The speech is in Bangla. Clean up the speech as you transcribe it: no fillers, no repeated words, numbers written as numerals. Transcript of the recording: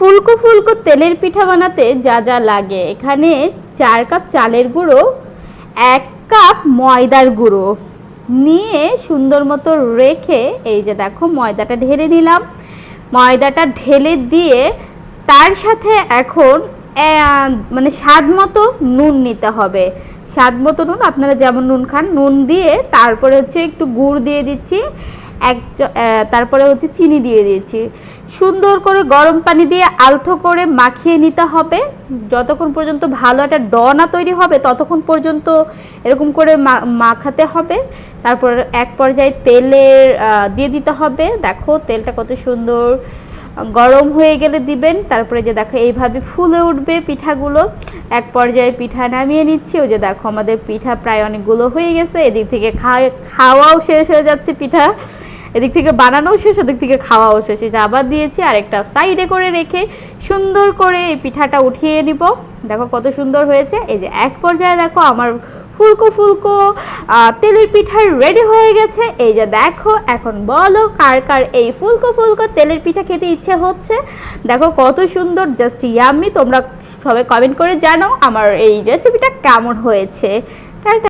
ফুলকো ফুলকো তেলের পিঠা বানাতে যা যা লাগে, এখানে 4 কাপ চালের গুঁড়ো, 1 কাপ ময়দার গুঁড়ো নিয়ে সুন্দর মতো রেখে এই যে দেখো ময়দাটা ঢেলে নিলাম। ময়দাটা ঢেলে দিয়ে তার সাথে এখন মানে স্বাদ মতো নুন নিতে হবে। স্বাদ মতো নুন, আপনারা যেমন নুন খান নুন দিয়ে তারপরে হচ্ছে একটু গুড় দিয়ে দিচ্ছি, তারপরে হচ্ছে চিনি দিয়ে দিয়েছি। সুন্দর করে গরম পানি দিয়ে আলতো করে মাখিয়ে নিতে হবে। যতক্ষণ পর্যন্ত ভালো একটা ডনা তৈরি হবে ততক্ষণ পর্যন্ত এরকম করে মাখাতে হবে। তারপর এক পর্যায়ে তেলের দিয়ে দিতে হবে। দেখো তেলটা কত সুন্দর গরম হয়ে গেলে দিবেন। তারপরে যে দেখো এইভাবে ফুলে উঠবে পিঠাগুলো। এক পর্যায়ে পিঠা নামিয়ে নিচ্ছি। ওই যে দেখো আমাদের পিঠা প্রায় অনেকগুলো হয়ে গেছে। এদিক থেকে খাওয়াও শেষ হয়ে যাচ্ছে পিঠা, এদিক থেকে বানানোও শেষ, ওদিক থেকে খাওয়াও শেষ। এটা আবার দিয়েছি আর একটা সাইডে করে রেখে সুন্দর করে এই পিঠাটা উঠিয়ে নিব। দেখো কত সুন্দর হয়েছে। এই যে এক পর্যায়ে দেখো আমার ফুলকো ফুলকো তেলের পিঠা রেডি হয়ে গেছে। এই যে দেখো এখন বলো কার কার এই ফুলকো ফুলকো তেলের পিঠা খেতে ইচ্ছে হচ্ছে। দেখো কত সুন্দর, জাস্ট ইয়াম্মি। তোমরা সবাই কমেন্ট করে জানাও আমার এই রেসিপিটা কেমন হয়েছে।